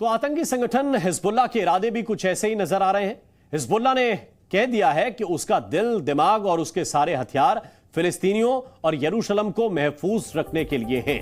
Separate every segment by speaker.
Speaker 1: तो आतंकी संगठन हिजबुल्लाह के इरादे भी कुछ ऐसे ही नजर आ रहे हैं। हिजबुल्लाह ने कह दिया है कि उसका दिल, दिमाग और उसके सारे हथियार फिलिस्तीनियों और यरूशलेम को महफूज रखने के लिए हैं।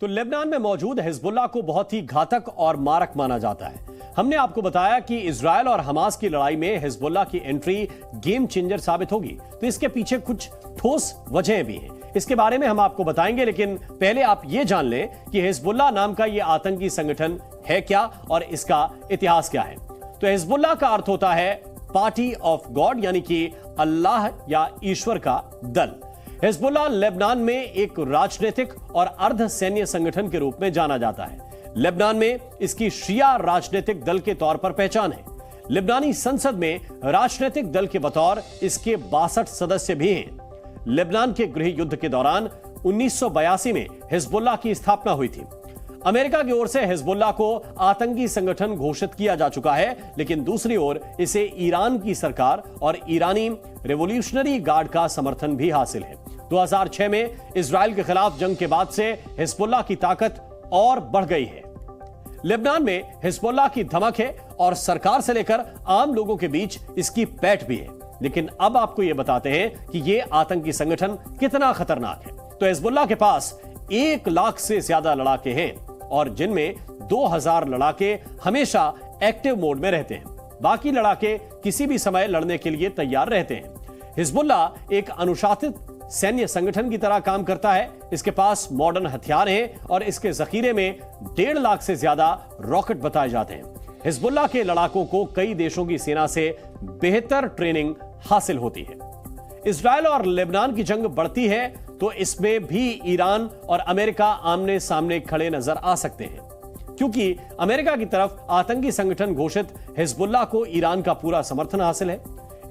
Speaker 1: तो लेबनान में मौजूद हिजबुल्लाह को बहुत ही घातक और मारक माना जाता है। हमने आपको बताया कि इजरायल और हमास की लड़ाई में हिजबुल्लाह की एंट्री गेम चेंजर साबित होगी, तो इसके पीछे कुछ ठोस वजहें भी हैं। इसके बारे में हम आपको बताएंगे, लेकिन पहले आप यह जान लें कि हिजबुल्लाह नाम का यह आतंकी संगठन है क्या और इसका इतिहास क्या है। तो हिजबुल्लाह का अर्थ होता है पार्टी ऑफ गॉड, यानी कि अल्लाह या ईश्वर का दल। हिजबुल्लाह लेबनान में एक राजनीतिक और अर्ध सैन्य संगठन के रूप में जाना जाता है। लेबनान में इसकी शिया राजनीतिक दल के तौर पर पहचान है। लेबनानी संसद में राजनीतिक दल के बतौर इसके 62 सदस्य भी हैं। लेबनान के गृह युद्ध के दौरान 1982 में हिजबुल्लाह की स्थापना हुई थी। अमेरिका की ओर से हिजबुल्लाह को आतंकी संगठन घोषित किया जा चुका है, लेकिन दूसरी ओर इसे ईरान की सरकार और ईरानी रेवोल्यूशनरी गार्ड का समर्थन भी हासिल है। 2006 में इजराइल के खिलाफ जंग के बाद से हिजबुल्लाह की ताकत और बढ़ गई है। लेबनान में हिजबुल्लाह की धमक है और सरकार से लेकर आम लोगों के बीच इसकी पैठ भी है। लेकिन अब आपको यह बताते हैं कि यह आतंकी संगठन कितना खतरनाक है। तो हिजबुल्लाह के पास 1 लाख से ज्यादा लड़ाके हैं और जिनमें 2000 लड़ाके हमेशा एक्टिव मोड में रहते हैं। बाकी लड़ाके किसी भी समय लड़ने के लिए तैयार रहते हैं। हिजबुल्लाह एक अनुशासित सैन्य संगठन की तरह काम करता है। इसके पास मॉडर्न हथियार हैं और इसके जखीरे में 1.5 लाख से ज्यादा रॉकेट बताए जाते हैं। हिजबुल्लाह के लड़ाकों को कई देशों की सेना से बेहतर ट्रेनिंग हासिल होती है। इजरायल और लेबनान की जंग बढ़ती है तो इसमें भी ईरान और अमेरिका आमने सामने खड़े नजर आ सकते हैं, क्योंकि अमेरिका की तरफ आतंकी संगठन घोषित हिजबुल्लाह को ईरान का पूरा समर्थन हासिल है।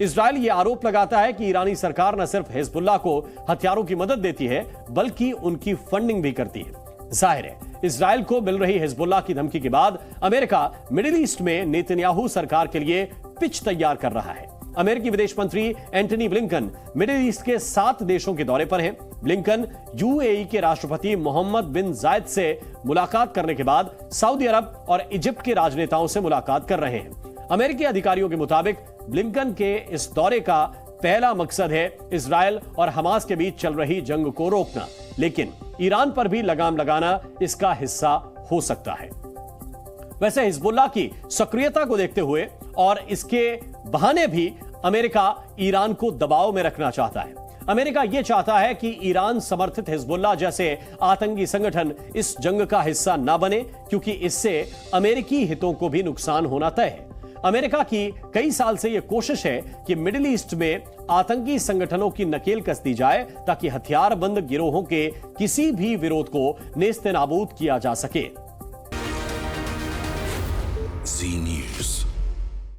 Speaker 1: इजरायल यह आरोप लगाता है कि ईरानी सरकार न सिर्फ हिजबुल्लाह को हथियारों की मदद देती है, बल्कि उनकी फंडिंग भी करती है। जाहिर है, इजरायल को मिल रही हिजबुल्लाह की धमकी के बाद अमेरिका मिडिल ईस्ट में नेतन्याहू सरकार के लिए पिच तैयार कर रहा है। अमेरिकी विदेश मंत्री एंटनी ब्लिंकन मिडिल ईस्ट के 7 देशों के दौरे पर हैं। ब्लिंकन यूएई के राष्ट्रपति मोहम्मद बिन जायद से मुलाकात करने के बाद सऊदी अरब और इजिप्ट के राजनेताओं से मुलाकात कर रहे हैं। अमेरिकी अधिकारियों के मुताबिक ब्लिंकन के इस दौरे का पहला मकसद है इजरायल और हमास के बीच चल रही जंग को रोकना, लेकिन ईरान पर भी लगाम लगाना इसका हिस्सा हो सकता है। वैसे हिजबुल्लाह की सक्रियता को देखते हुए और इसके बहाने भी अमेरिका ईरान को दबाव में रखना चाहता है। अमेरिका यह चाहता है कि ईरान समर्थित हिजबुल्लाह जैसे आतंकी संगठन इस जंग का हिस्सा ना बने, क्योंकि इससे अमेरिकी हितों को भी नुकसान होना तय है। अमेरिका की कई साल से यह कोशिश है कि मिडिल ईस्ट में आतंकी संगठनों की नकेल कस दी जाए, ताकि हथियारबंद गिरोहों के किसी भी विरोध को नेस्तनाबूद किया जा सके।